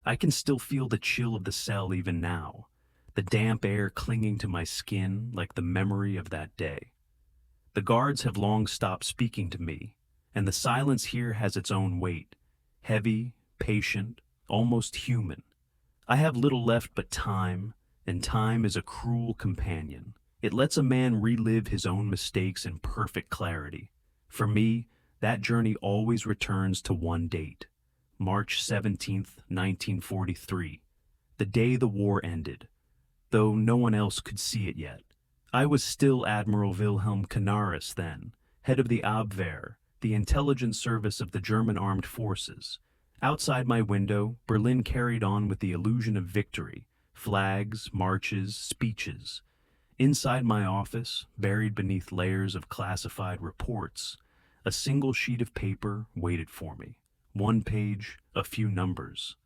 I can still feel the chill of the cell even now, the damp air clinging to my skin like the memory of that day. The guards have long stopped speaking to me, and the silence here has its own weight, heavy, patient, almost human. I have little left but time, and time is a cruel companion. It lets a man relive his own mistakes in perfect clarity. For me, that journey always returns to one date, March 17th, 1943, the day the war ended, though no one else could see it yet. I was still Admiral Wilhelm Canaris then, head of the Abwehr, the intelligence service of the German armed forces. Outside my window, Berlin carried on with the illusion of victory, flags, marches, speeches. Inside my office, buried beneath layers of classified reports, a single sheet of paper waited for me. One page, a few numbers.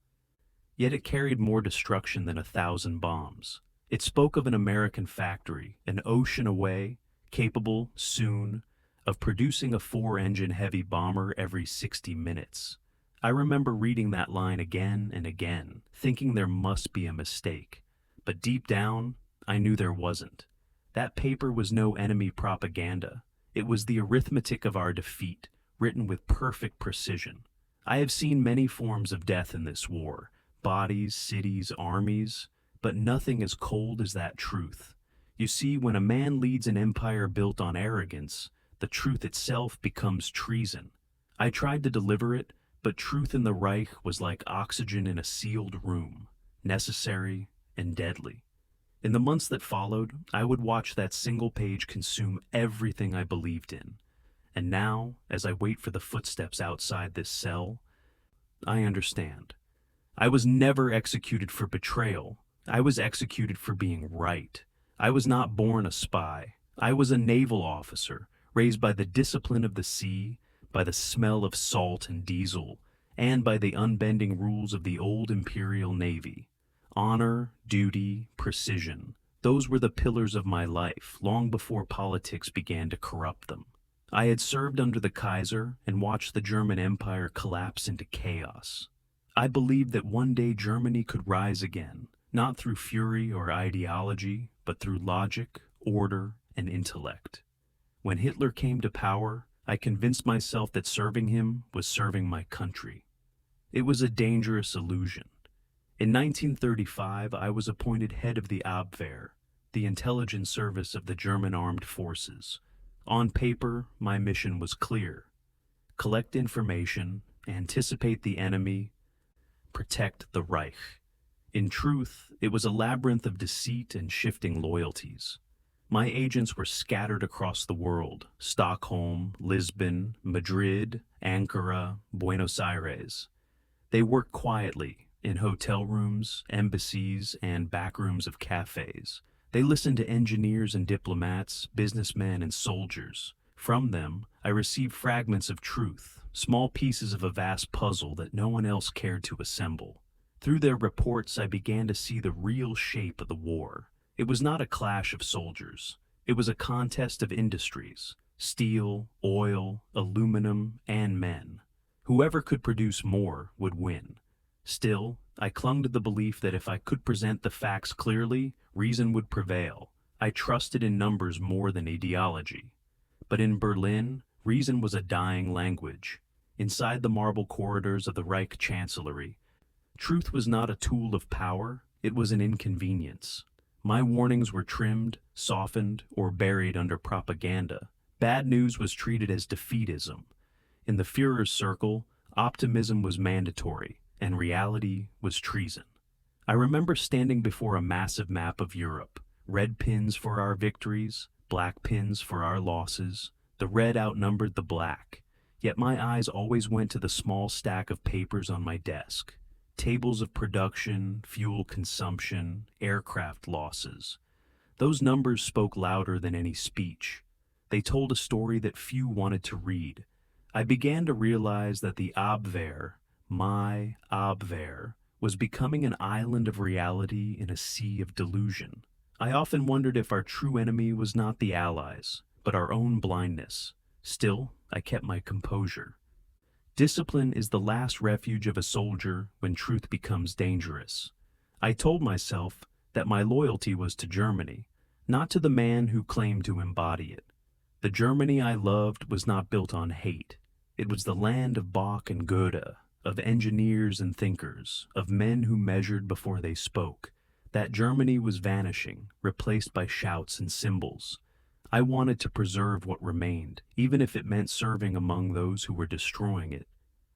Yet it carried more destruction than 1,000 bombs. It spoke of an American factory, an ocean away, capable, soon, of producing a 4-engine heavy bomber every 60 minutes. I remember reading that line again and again, thinking there must be a mistake. But deep down, I knew there wasn't. That paper was no enemy propaganda. It was the arithmetic of our defeat, written with perfect precision. I have seen many forms of death in this war, bodies, cities, armies, but nothing as cold as that truth. You see, when a man leads an empire built on arrogance, the truth itself becomes treason. I tried to deliver it, but truth in the Reich was like oxygen in a sealed room, necessary and deadly. In the months that followed, I would watch that single page consume everything I believed in. And now, as I wait for the footsteps outside this cell, I understand. I was never executed for betrayal. I was executed for being right. I was not born a spy. I was a naval officer, raised by the discipline of the sea, by the smell of salt and diesel, and by the unbending rules of the old Imperial Navy. Honor, duty, precision, those were the pillars of my life long before politics began to corrupt them. I had served under the Kaiser and watched the German Empire collapse into chaos. I believed that one day Germany could rise again, not through fury or ideology, but through logic, order, and intellect. When Hitler came to power, I convinced myself that serving him was serving my country. It was a dangerous illusion. In 1935, I was appointed head of the Abwehr, the intelligence service of the German armed forces. On paper, my mission was clear: collect information, anticipate the enemy, protect the Reich. In truth, it was a labyrinth of deceit and shifting loyalties. My agents were scattered across the world: Stockholm, Lisbon, Madrid, Ankara, Buenos Aires. They worked quietly, in hotel rooms, embassies, and back rooms of cafes. They listened to engineers and diplomats, businessmen and soldiers. From them, I received fragments of truth, small pieces of a vast puzzle that no one else cared to assemble. Through their reports, I began to see the real shape of the war. It was not a clash of soldiers. It was a contest of industries: steel, oil, aluminum, and men. Whoever could produce more would win. Still, I clung to the belief that if I could present the facts clearly, reason would prevail. I trusted in numbers more than ideology. But in Berlin, reason was a dying language. Inside the marble corridors of the Reich Chancellery, truth was not a tool of power, it was an inconvenience. My warnings were trimmed, softened, or buried under propaganda. Bad news was treated as defeatism. In the Führer's circle, optimism was mandatory, and reality was treason. I remember standing before a massive map of Europe, red pins for our victories, black pins for our losses. The red outnumbered the black, yet my eyes always went to the small stack of papers on my desk. Tables of production, fuel consumption, aircraft losses. Those numbers spoke louder than any speech. They told a story that few wanted to read. I began to realize that the Abwehr, my Abwehr, was becoming an island of reality in a sea of delusion. I often wondered if our true enemy was not the Allies, but our own blindness. Still, I kept my composure. Discipline is the last refuge of a soldier when truth becomes dangerous. I told myself that my loyalty was to Germany, not to the man who claimed to embody it. The Germany I loved was not built on hate. It was the land of Bach and Goethe, of engineers and thinkers, of men who measured before they spoke. That Germany was vanishing, replaced by shouts and symbols. I wanted to preserve what remained, even if it meant serving among those who were destroying it.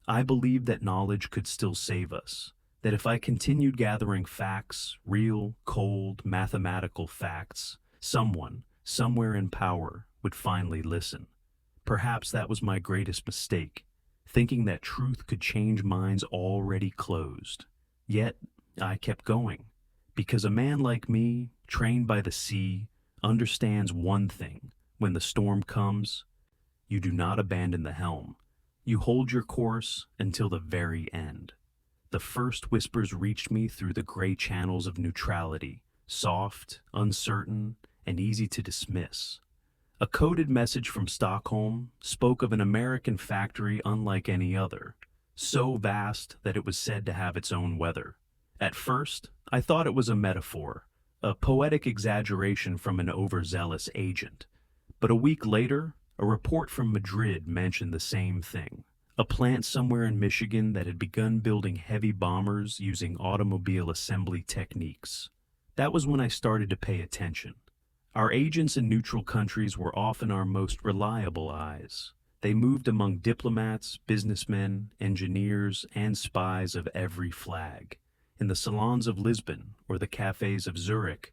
I believed that knowledge could still save us, that if I continued gathering facts, real, cold, mathematical facts, someone, somewhere in power, would finally listen. Perhaps that was my greatest mistake, thinking that truth could change minds already closed. Yet, I kept going, because a man like me, trained by the sea, understands one thing: when the storm comes, you do not abandon the helm. You hold your course until the very end. The first whispers reached me through the gray channels of neutrality, soft, uncertain, and easy to dismiss. A coded message from Stockholm spoke of an American factory unlike any other, so vast that it was said to have its own weather. At first, I thought it was a metaphor, a poetic exaggeration from an overzealous agent. But a week later, a report from Madrid mentioned the same thing. A plant somewhere in Michigan that had begun building heavy bombers using automobile assembly techniques. That was when I started to pay attention. Our agents in neutral countries were often our most reliable eyes. They moved among diplomats, businessmen, engineers, and spies of every flag. In the salons of Lisbon or the cafes of Zurich,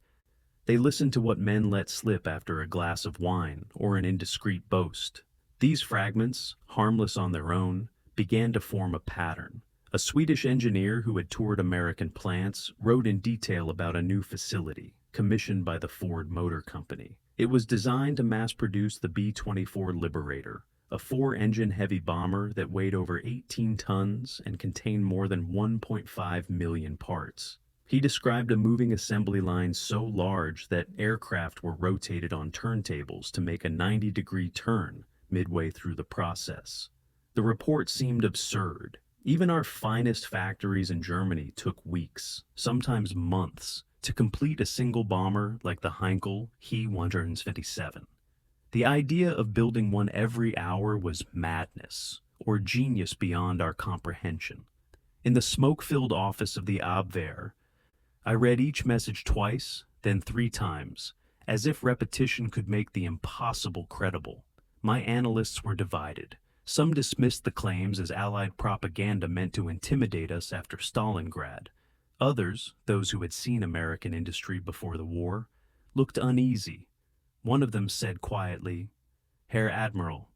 they listened to what men let slip after a glass of wine or an indiscreet boast. These fragments, harmless on their own, began to form a pattern. A Swedish engineer who had toured American plants wrote in detail about a new facility, commissioned by the Ford Motor Company. It was designed to mass-produce the B-24 Liberator, a 4-engine heavy bomber that weighed over 18 tons and contained more than 1.5 million parts. He described a moving assembly line so large that aircraft were rotated on turntables to make a 90-degree turn midway through the process. The report seemed absurd. Even our finest factories in Germany took weeks, sometimes months, to complete a single bomber like the Heinkel He-127. The idea of building one every hour was madness, or genius beyond our comprehension. In the smoke-filled office of the Abwehr, I read each message twice, then 3 times, as if repetition could make the impossible credible. My analysts were divided. Some dismissed the claims as Allied propaganda meant to intimidate us after Stalingrad. Others, those who had seen American industry before the war, looked uneasy. One of them said quietly, "Herr Admiral,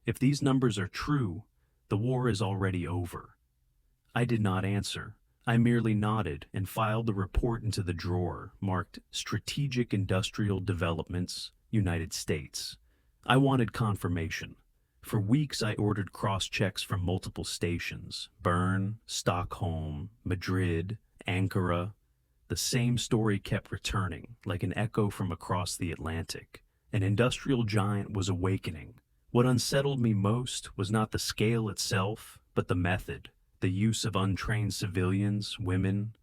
if these numbers are true, the war is already over." I did not answer. I merely nodded and filed the report into the drawer marked Strategic Industrial Developments, United States. I wanted confirmation. For weeks I ordered cross-checks from multiple stations: Bern, Stockholm, Madrid, Ankara. The same story kept returning, like an echo from across the Atlantic. An industrial giant was awakening. What unsettled me most was not the scale itself, but the method, the use of untrained civilians, women,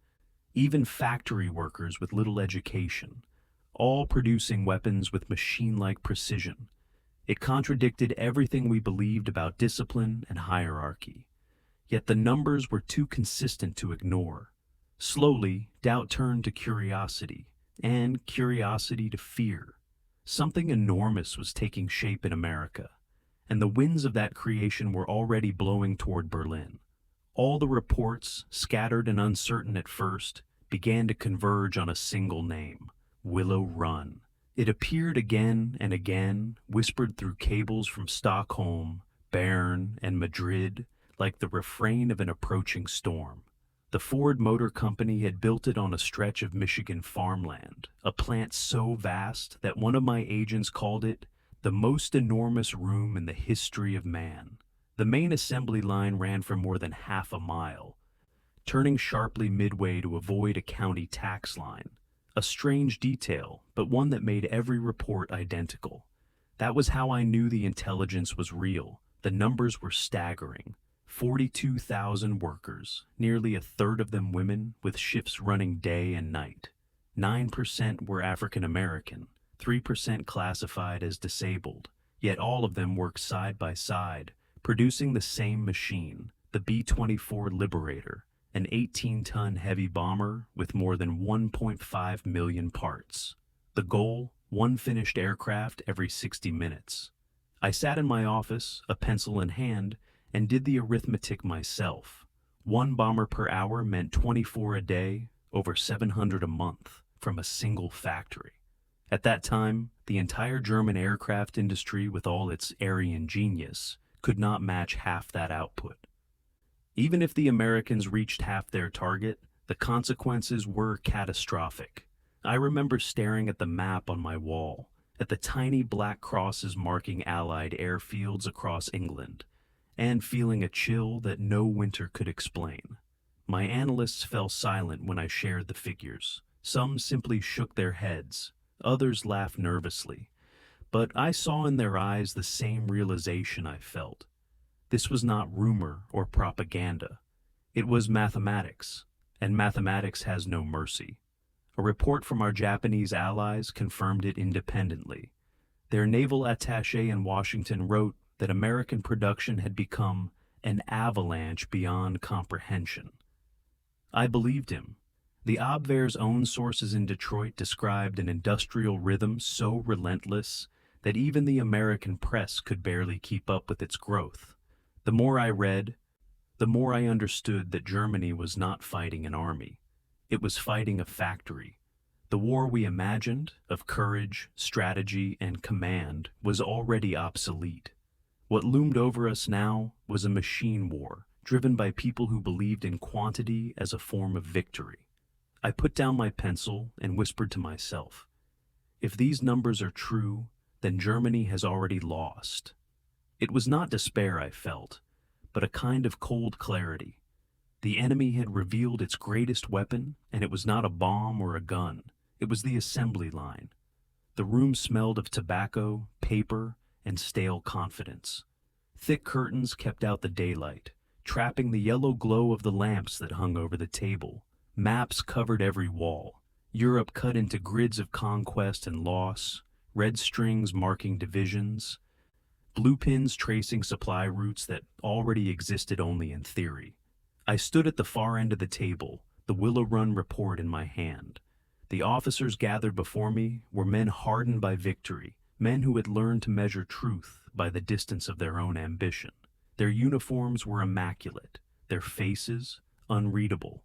even factory workers with little education, all producing weapons with machine-like precision. It contradicted everything we believed about discipline and hierarchy. Yet the numbers were too consistent to ignore. Slowly, doubt turned to curiosity, and curiosity to fear. Something enormous was taking shape in America, and the winds of that creation were already blowing toward Berlin. All the reports, scattered and uncertain at first, began to converge on a single name: Willow Run. It appeared again and again, whispered through cables from Stockholm, Bern, and Madrid, like the refrain of an approaching storm. The Ford Motor Company had built it on a stretch of Michigan farmland, a plant so vast that one of my agents called it the most enormous room in the history of man. The main assembly line ran for more than half a mile, turning sharply midway to avoid a county tax line. A strange detail, but one that made every report identical. That was how I knew the intelligence was real. The numbers were staggering. 42,000 workers, nearly a third of them women, with shifts running day and night. 9% were African American, 3% classified as disabled, yet all of them worked side by side, producing the same machine, the B-24 Liberator, an 18-ton heavy bomber with more than 1.5 million parts. The goal: one finished aircraft every 60 minutes. I sat in my office, a pencil in hand, and did the arithmetic myself. One bomber per hour meant 24 a day, over 700 a month, from a single factory. At that time, the entire German aircraft industry, with all its Aryan genius, could not match half that output. Even if the Americans reached half their target, the consequences were catastrophic. I remember staring at the map on my wall, at the tiny black crosses marking Allied airfields across England, and feeling a chill that no winter could explain. My analysts fell silent when I shared the figures. Some simply shook their heads, others laughed nervously, but I saw in their eyes the same realization I felt. This was not rumor or propaganda. It was mathematics, and mathematics has no mercy. A report from our Japanese allies confirmed it independently. Their naval attaché in Washington wrote that American production had become an avalanche beyond comprehension. I believed him. The Abwehr's own sources in Detroit described an industrial rhythm so relentless that even the American press could barely keep up with its growth. The more I read, the more I understood that Germany was not fighting an army. It was fighting a factory. The war we imagined, of courage, strategy, and command, was already obsolete. What loomed over us now was a machine war, driven by people who believed in quantity as a form of victory. I put down my pencil and whispered to myself, if these numbers are true, then Germany has already lost. It was not despair I felt, but a kind of cold clarity. The enemy had revealed its greatest weapon, and it was not a bomb or a gun. It was the assembly line. The room smelled of tobacco, paper, and stale confidence. Thick curtains kept out the daylight, trapping the yellow glow of the lamps that hung over the table. Maps covered every wall. Europe cut into grids of conquest and loss, red strings marking divisions, blue pins tracing supply routes that already existed only in theory. I stood at the far end of the table, the Willow Run report in my hand. The officers gathered before me were men hardened by victory, men who had learned to measure truth by the distance of their own ambition. Their uniforms were immaculate, their faces unreadable.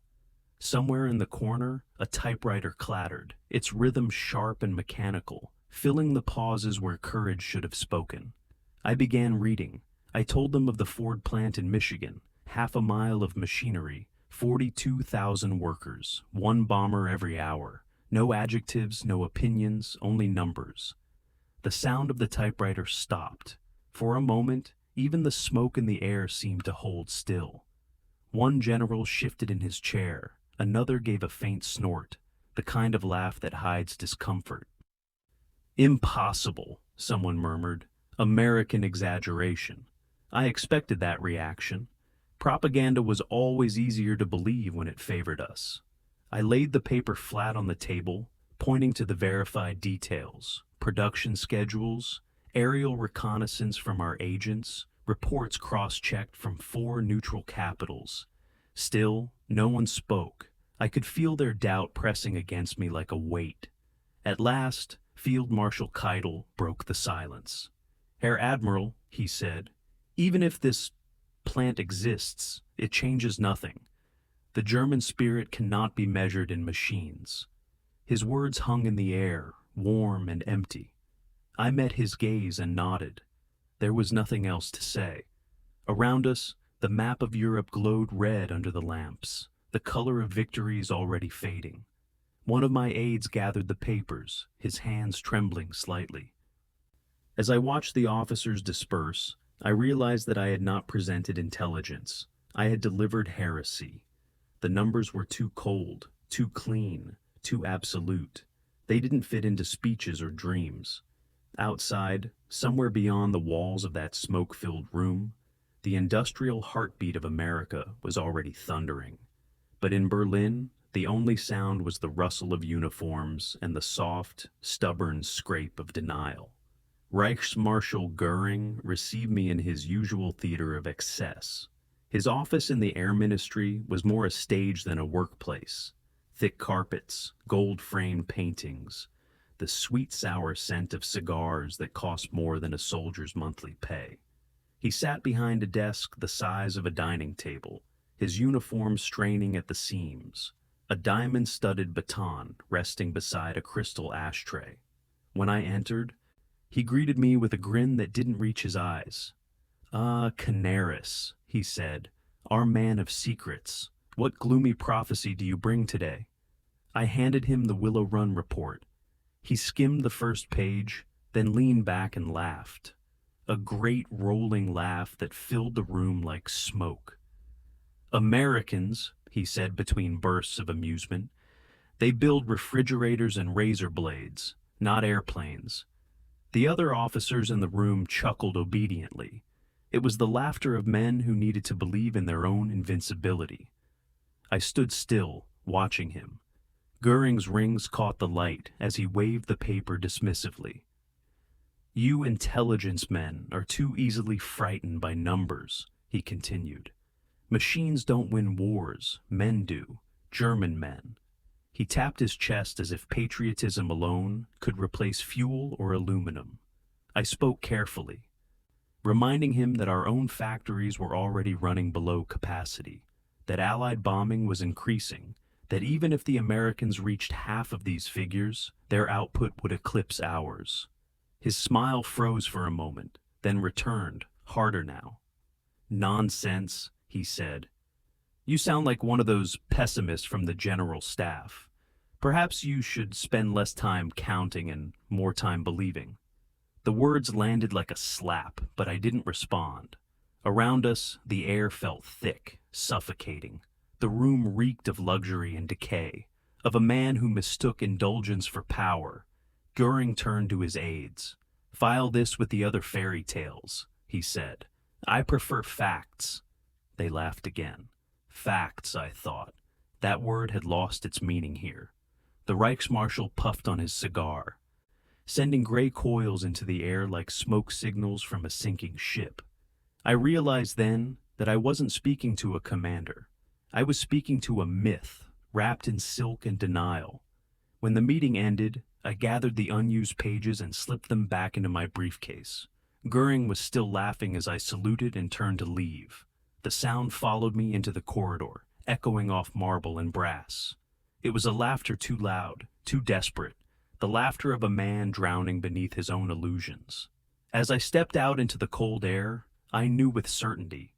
Somewhere in the corner, a typewriter clattered, its rhythm sharp and mechanical, filling the pauses where courage should have spoken. I began reading. I told them of the Ford plant in Michigan, half a mile of machinery, 42,000 workers, one bomber every hour. No adjectives, no opinions, only numbers. The sound of the typewriter stopped. For a moment, even the smoke in the air seemed to hold still. One general shifted in his chair. Another gave a faint snort, the kind of laugh that hides discomfort. Impossible, someone murmured. American exaggeration. I expected that reaction. Propaganda was always easier to believe when it favored us. I laid the paper flat on the table, pointing to the verified details, production schedules, aerial reconnaissance from our agents, reports cross-checked from 4 neutral capitals. Still, no one spoke. I could feel their doubt pressing against me like a weight. At last, Field Marshal Keitel broke the silence. Herr Admiral, he said, even if this plant exists, it changes nothing. The German spirit cannot be measured in machines. His words hung in the air, warm and empty. I met his gaze and nodded. There was nothing else to say. Around us, the map of Europe glowed red under the lamps, the color of victories already fading. One of my aides gathered the papers, his hands trembling slightly. As I watched the officers disperse, I realized that I had not presented intelligence. I had delivered heresy. The numbers were too cold, too clean, too absolute. They didn't fit into speeches or dreams. Outside, somewhere beyond the walls of that smoke-filled room, The industrial heartbeat of America was already thundering. But in Berlin, the only sound was the rustle of uniforms and the soft, stubborn scrape of denial. Reichsmarshal Goering received me in his usual theater of excess. His office in the Air Ministry was more a stage than a workplace. Thick carpets, gold-framed paintings, the sweet sour scent of cigars that cost more than a soldier's monthly pay. He sat behind a desk the size of a dining table, his uniform straining at the seams, a diamond-studded baton resting beside a crystal ashtray. When I entered, he greeted me with a grin that didn't reach his eyes. "Ah, Canaris," he said, "our man of secrets. What gloomy prophecy do you bring today?" I handed him the Willow Run report. He skimmed the first page, then leaned back and laughed. A great rolling laugh that filled the room like smoke. "Americans," he said between bursts of amusement, "they build refrigerators and razor blades, not airplanes." The other officers in the room chuckled obediently. It was the laughter of men who needed to believe in their own invincibility. I stood still, watching him. Goering's rings caught the light as he waved the paper dismissively. "You intelligence men are too easily frightened by numbers," he continued. "Machines don't win wars, men do, German men." He tapped his chest as if patriotism alone could replace fuel or aluminum. I spoke carefully, reminding him that our own factories were already running below capacity, that Allied bombing was increasing, that even if the Americans reached half of these figures, their output would eclipse ours. His smile froze for a moment, then returned, harder now. "Nonsense," he said. "You sound like one of those pessimists from the General Staff. Perhaps you should spend less time counting and more time believing." The words landed like a slap, but I didn't respond. Around us, the air felt thick, suffocating. The room reeked of luxury and decay, of a man who mistook indulgence for power. Goering turned to his aides. "File this with the other fairy tales," he said. "I prefer facts." They laughed again. Facts, I thought. That word had lost its meaning here. The Reichsmarshal puffed on his cigar, sending gray coils into the air like smoke signals from a sinking ship. I realized then that I wasn't speaking to a commander. I was speaking to a myth, wrapped in silk and denial. When the meeting ended, I gathered the unused pages and slipped them back into my briefcase. Goering was still laughing as I saluted and turned to leave. The sound followed me into the corridor, echoing off marble and brass. It was a laughter too loud, too desperate, the laughter of a man drowning beneath his own illusions. As I stepped out into the cold air, I knew with certainty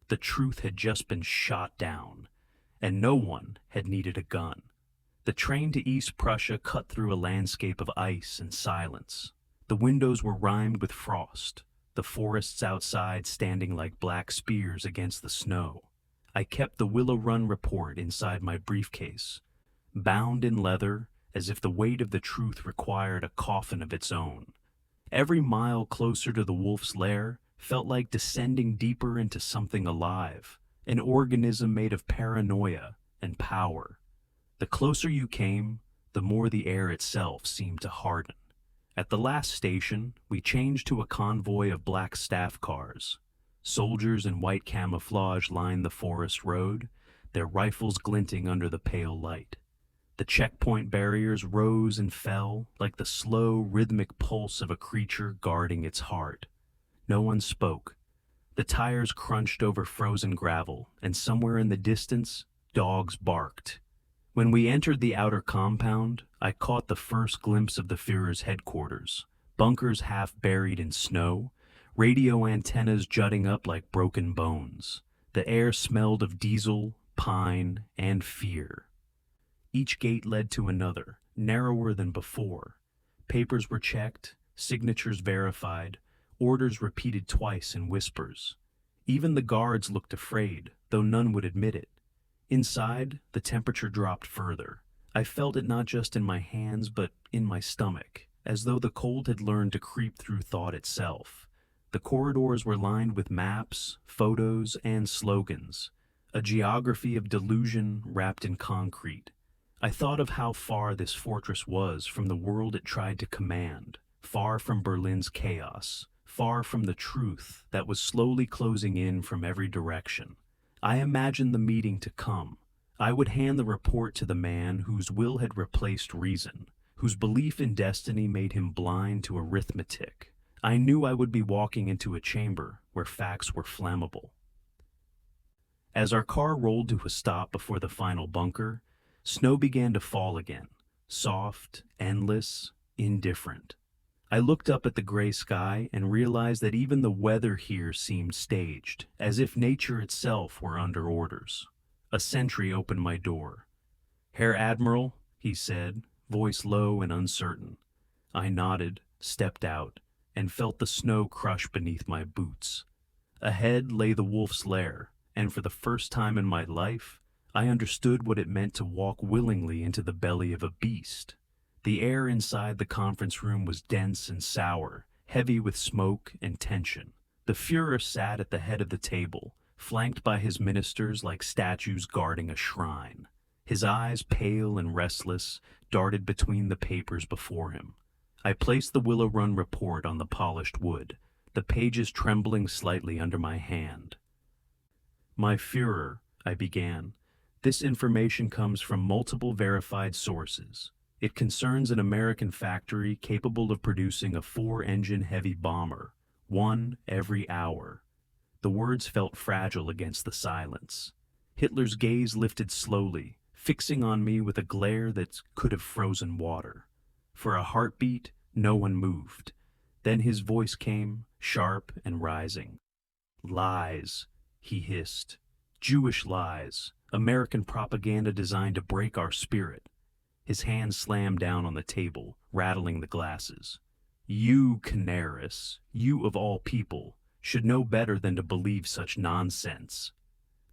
the truth had just been shot down, and no one had needed a gun. The train to East Prussia cut through a landscape of ice and silence. The windows were rimed with frost, the forests outside standing like black spears against the snow. I kept the Willow Run report inside my briefcase, bound in leather as if the weight of the truth required a coffin of its own. Every mile closer to the wolf's lair felt like descending deeper into something alive, an organism made of paranoia and power. The closer you came, the more the air itself seemed to harden. At the last station, we changed to a convoy of black staff cars. Soldiers in white camouflage lined the forest road, their rifles glinting under the pale light. The checkpoint barriers rose and fell like the slow, rhythmic pulse of a creature guarding its heart. No one spoke. The tires crunched over frozen gravel, and somewhere in the distance, dogs barked. When we entered the outer compound, I caught the first glimpse of the Führer's headquarters, bunkers half buried in snow, radio antennas jutting up like broken bones. The air smelled of diesel, pine, and fear. Each gate led to another, narrower than before. Papers were checked, signatures verified, orders repeated twice in whispers. Even the guards looked afraid, though none would admit it. Inside, the temperature dropped further. I felt it not just in my hands, but in my stomach, as though the cold had learned to creep through thought itself. The corridors were lined with maps, photos, and slogans, a geography of delusion wrapped in concrete. I thought of how far this fortress was from the world it tried to command, far from Berlin's chaos, far from the truth that was slowly closing in from every direction. I imagined the meeting to come. I would hand the report to the man whose will had replaced reason, whose belief in destiny made him blind to arithmetic. I knew I would be walking into a chamber where facts were flammable. As our car rolled to a stop before the final bunker, snow began to fall again, soft, endless, indifferent. I looked up at the gray sky and realized that even the weather here seemed staged, as if nature itself were under orders. A sentry opened my door. "Herr Admiral," he said, voice low and uncertain. I nodded, stepped out, and felt the snow crush beneath my boots. Ahead lay the wolf's lair, and for the first time in my life, I understood what it meant to walk willingly into the belly of a beast. The air inside the conference room was dense and sour, heavy with smoke and tension. The Führer sat at the head of the table, flanked by his ministers like statues guarding a shrine. His eyes, pale and restless, darted between the papers before him. I placed the Willow Run report on the polished wood, the pages trembling slightly under my hand. "My Führer," I began, "this information comes from multiple verified sources. It concerns an American factory capable of producing a 4-engine heavy bomber, one every hour." The words felt fragile against the silence. Hitler's gaze lifted slowly, fixing on me with a glare that could have frozen water. For a heartbeat, no one moved. Then his voice came, sharp and rising. "Lies," he hissed. "Jewish lies. American propaganda designed to break our spirit." His hand slammed down on the table, rattling the glasses. "You, Canaris, you of all people, should know better than to believe such nonsense."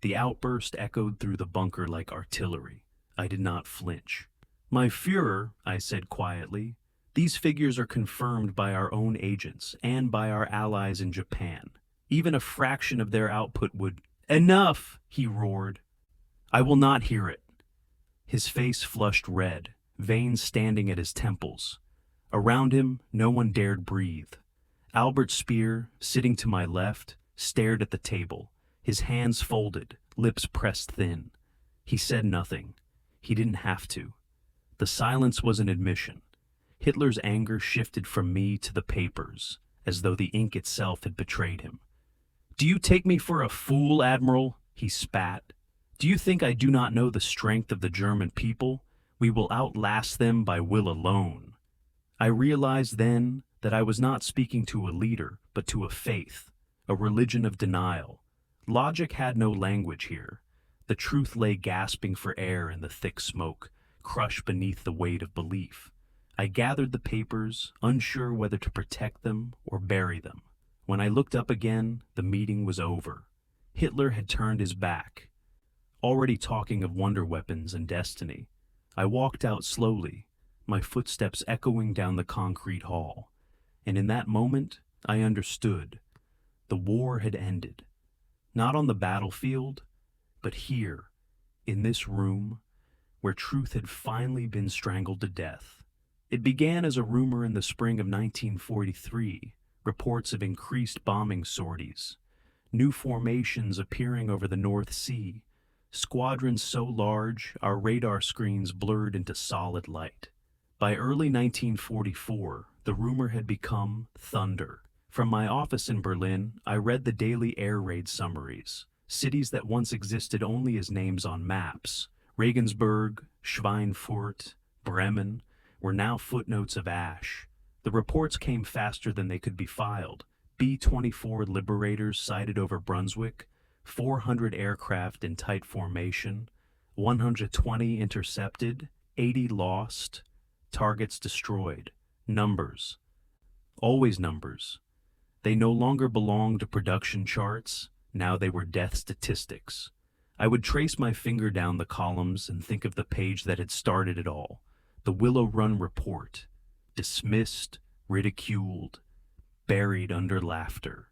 The outburst echoed through the bunker like artillery. I did not flinch. "My Führer," I said quietly, "these figures are confirmed by our own agents and by our allies in Japan. Even a fraction of their output would—" "Enough!" he roared. "I will not hear it." His face flushed red, veins standing at his temples. Around him, no one dared breathe. Albert Speer, sitting to my left, stared at the table, his hands folded, lips pressed thin. He said nothing. He didn't have to. The silence was an admission. Hitler's anger shifted from me to the papers, as though the ink itself had betrayed him. "Do you take me for a fool, Admiral?" he spat. "Do you think I do not know the strength of the German people? We will outlast them by will alone." I realized then that I was not speaking to a leader, but to a faith, a religion of denial. Logic had no language here. The truth lay gasping for air in the thick smoke, crushed beneath the weight of belief. I gathered the papers, unsure whether to protect them or bury them. When I looked up again, the meeting was over. Hitler had turned his back, already talking of wonder weapons and destiny. I walked out slowly, my footsteps echoing down the concrete hall. And in that moment, I understood. The war had ended. Not on the battlefield, but here, in this room, where truth had finally been strangled to death. It began as a rumor in the spring of 1943, reports of increased bombing sorties, new formations appearing over the North Sea, squadrons so large our radar screens blurred into solid light. By early 1944, the rumor had become thunder. From my office in Berlin, I read the daily air raid summaries. Cities that once existed only as names on maps, Regensburg, Schweinfurt, Bremen, were now footnotes of ash. The reports came faster than they could be filed. B-24 Liberators sighted over Brunswick, 400 aircraft in tight formation, 120 intercepted, 80 lost, targets destroyed. Numbers. Always numbers. They no longer belonged to production charts, now they were death statistics. I would trace my finger down the columns and think of the page that had started it all. The Willow Run report. Dismissed, ridiculed. buried under laughter.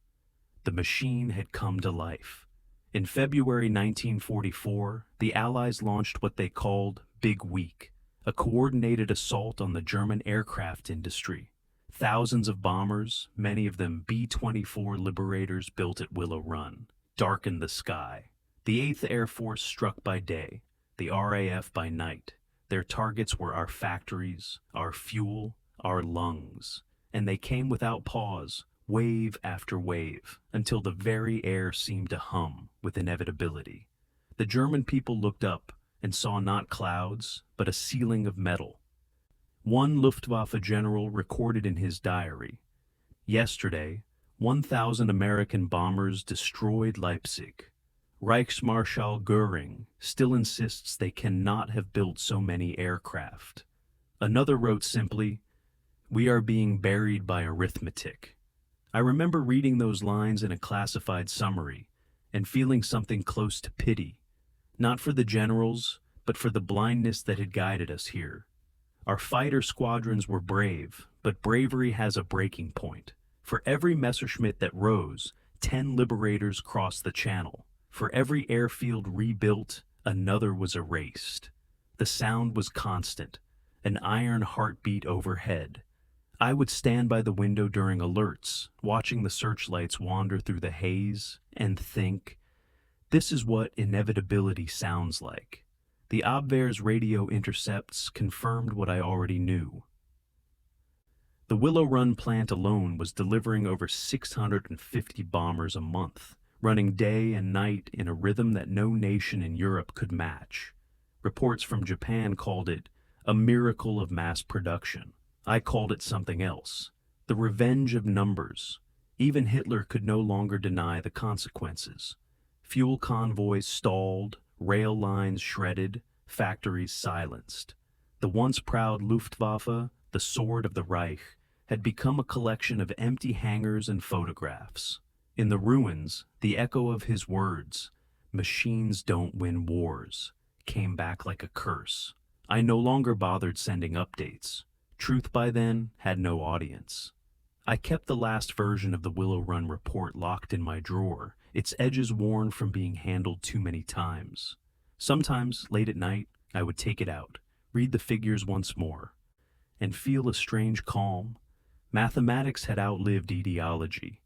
The machine had come to life. In February 1944, the Allies launched what they called Big Week, a coordinated assault on the German aircraft industry. Thousands of bombers, many of them B-24 Liberators built at Willow Run, darkened the sky. The 8th Air Force struck by day, the RAF by night. Their targets were our factories, our fuel, our lungs, and they came without pause, wave after wave, until the very air seemed to hum with inevitability. The German people looked up and saw not clouds, but a ceiling of metal. One Luftwaffe general recorded in his diary, "Yesterday, 1,000 American bombers destroyed Leipzig. Reichsmarschall Goering still insists they cannot have built so many aircraft." Another wrote simply, "We are being buried by arithmetic." I remember reading those lines in a classified summary and feeling something close to pity, not for the generals, but for the blindness that had guided us here. Our fighter squadrons were brave, but bravery has a breaking point. For every Messerschmitt that rose, 10 Liberators crossed the channel. For every airfield rebuilt, another was erased. The sound was constant, an iron heartbeat overhead. I would stand by the window during alerts, watching the searchlights wander through the haze, and think, this is what inevitability sounds like. The Abwehr's radio intercepts confirmed what I already knew. The Willow Run plant alone was delivering over 650 bombers a month, running day and night in a rhythm that no nation in Europe could match. Reports from Japan called it a miracle of mass production. I called it something else, the revenge of numbers. Even Hitler could no longer deny the consequences. Fuel convoys stalled, rail lines shredded, factories silenced. The once proud Luftwaffe, the sword of the Reich, had become a collection of empty hangars and photographs. In the ruins, the echo of his words, "Machines don't win wars," came back like a curse. I no longer bothered sending updates. Truth by then had no audience. I kept the last version of the Willow Run report locked in my drawer, its edges worn from being handled too many times. Sometimes, late at night, I would take it out, read the figures once more, and feel a strange calm. Mathematics had outlived ideology.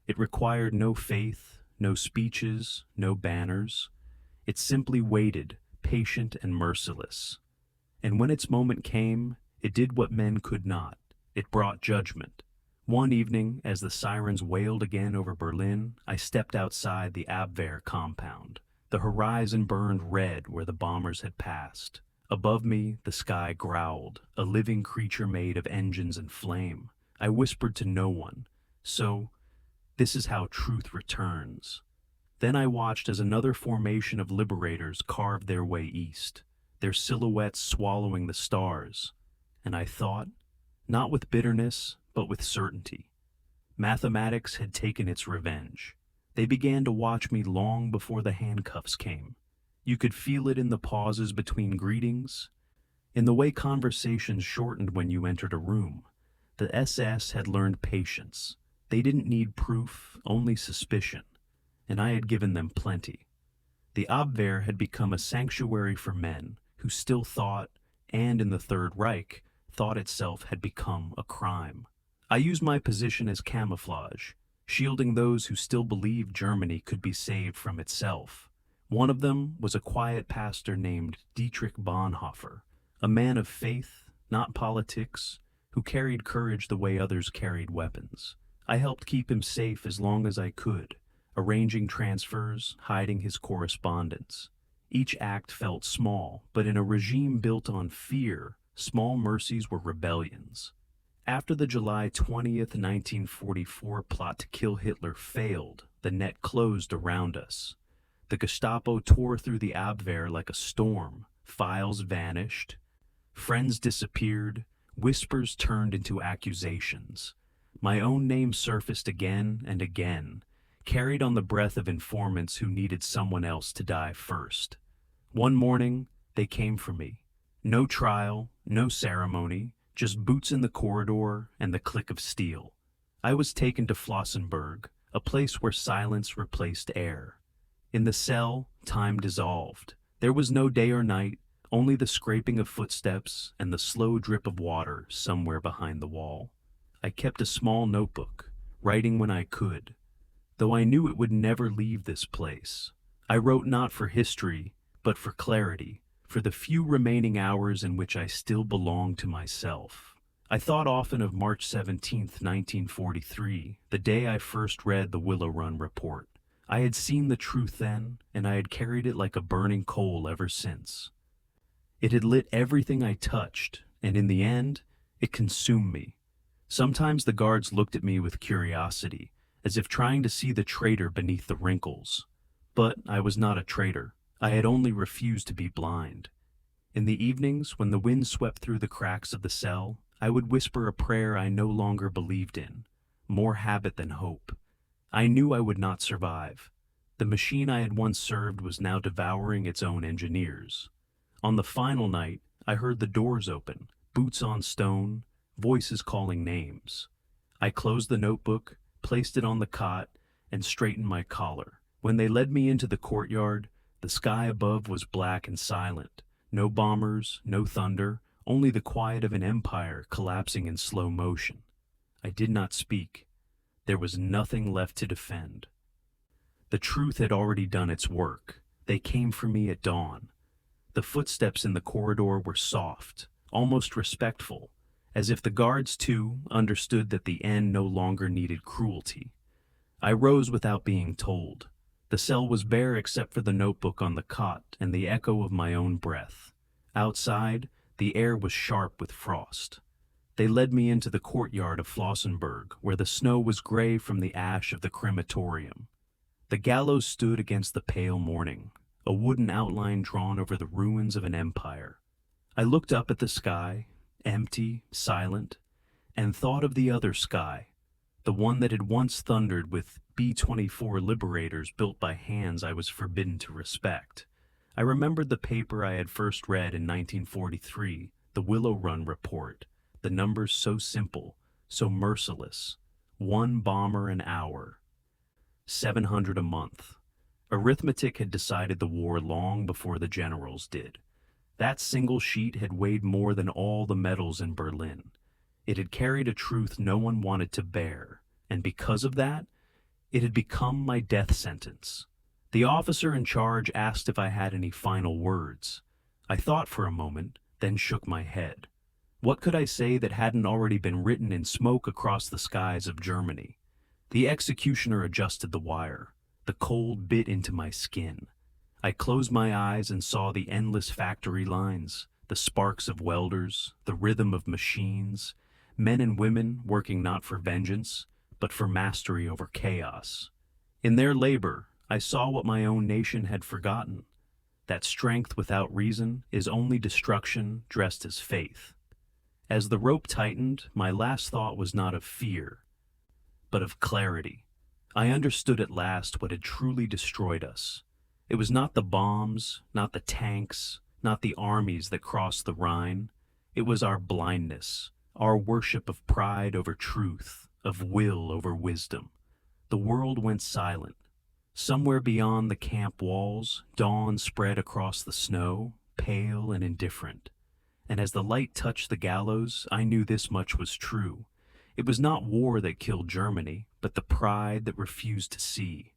It required no faith, no speeches, no banners. It simply waited, patient and merciless. And when its moment came, it did what men could not. It brought judgment. One evening, as the sirens wailed again over Berlin, I stepped outside the Abwehr compound. The horizon burned red where the bombers had passed. Above me, the sky growled, a living creature made of engines and flame. I whispered to no one. So, this is how truth returns. Then I watched as another formation of liberators carved their way east, their silhouettes swallowing the stars. And I thought, not with bitterness, but with certainty. Mathematics had taken its revenge. They began to watch me long before the handcuffs came. You could feel it in the pauses between greetings, in the way conversations shortened when you entered a room. The SS had learned patience. They didn't need proof, only suspicion, and I had given them plenty. The Abwehr had become a sanctuary for men who still thought, and in the Third Reich, thought itself had become a crime. I used my position as camouflage, shielding those who still believed Germany could be saved from itself. One of them was a quiet pastor named Dietrich Bonhoeffer, a man of faith, not politics, who carried courage the way others carried weapons. I helped keep him safe as long as I could, arranging transfers, hiding his correspondence. Each act felt small, but in a regime built on fear, small mercies were rebellions. After the July 20th, 1944 plot to kill Hitler failed, the net closed around us. The Gestapo tore through the Abwehr like a storm. Files vanished. Friends disappeared. Whispers turned into accusations. My own name surfaced again and again, carried on the breath of informants who needed someone else to die first. One morning, they came for me. No trial, no ceremony, just boots in the corridor and the click of steel. I was taken to Flossenburg, a place where silence replaced air. In the cell, time dissolved. There was no day or night, only the scraping of footsteps and the slow drip of water somewhere behind the wall. I kept a small notebook, writing when I could, though I knew it would never leave this place. I wrote not for history, but for clarity, for the few remaining hours in which I still belonged to myself. I thought often of March 17th, 1943, the day I first read the Willow Run report. I had seen the truth then, and I had carried it like a burning coal ever since. It had lit everything I touched, and in the end, it consumed me. Sometimes the guards looked at me with curiosity, as if trying to see the traitor beneath the wrinkles. But I was not a traitor. I had only refused to be blind. In the evenings, when the wind swept through the cracks of the cell, I would whisper a prayer I no longer believed in, more habit than hope. I knew I would not survive. The machine I had once served was now devouring its own engineers. On the final night, I heard the doors open, boots on stone, voices calling names. I closed the notebook, placed it on the cot, and straightened my collar. When they led me into the courtyard, the sky above was black and silent. No bombers, no thunder, only the quiet of an empire collapsing in slow motion. I did not speak. There was nothing left to defend. The truth had already done its work. They came for me at dawn. The footsteps in the corridor were soft, almost respectful, as if the guards, too, understood that the end no longer needed cruelty. I rose without being told. The cell was bare except for the notebook on the cot and the echo of my own breath. Outside, the air was sharp with frost. They led me into the courtyard of Flossenburg, where the snow was gray from the ash of the crematorium. The gallows stood against the pale morning, a wooden outline drawn over the ruins of an empire. I looked up at the sky, empty, silent, and thought of the other sky, the one that had once thundered with B-24 Liberators built by hands I was forbidden to respect. I remembered the paper I had first read in 1943, the Willow Run report, the numbers so simple, so merciless. 1 bomber an hour. 700 a month. Arithmetic had decided the war long before the generals did. That single sheet had weighed more than all the medals in Berlin. It had carried a truth no one wanted to bear, and because of that, it had become my death sentence. The officer in charge asked if I had any final words. I thought for a moment, then shook my head. What could I say that hadn't already been written in smoke across the skies of Germany? The executioner adjusted the wire. The cold bit into my skin. I closed my eyes and saw the endless factory lines, the sparks of welders, the rhythm of machines, men and women working not for vengeance, but for mastery over chaos. In their labor, I saw what my own nation had forgotten, that strength without reason is only destruction dressed as faith. As the rope tightened, my last thought was not of fear, but of clarity. I understood at last what had truly destroyed us. It was not the bombs, not the tanks, not the armies that crossed the Rhine. It was our blindness, our worship of pride over truth, of will over wisdom. The world went silent. Somewhere beyond the camp walls, dawn spread across the snow, pale and indifferent. And as the light touched the gallows, I knew this much was true. It was not war that killed Germany, but the pride that refused to see.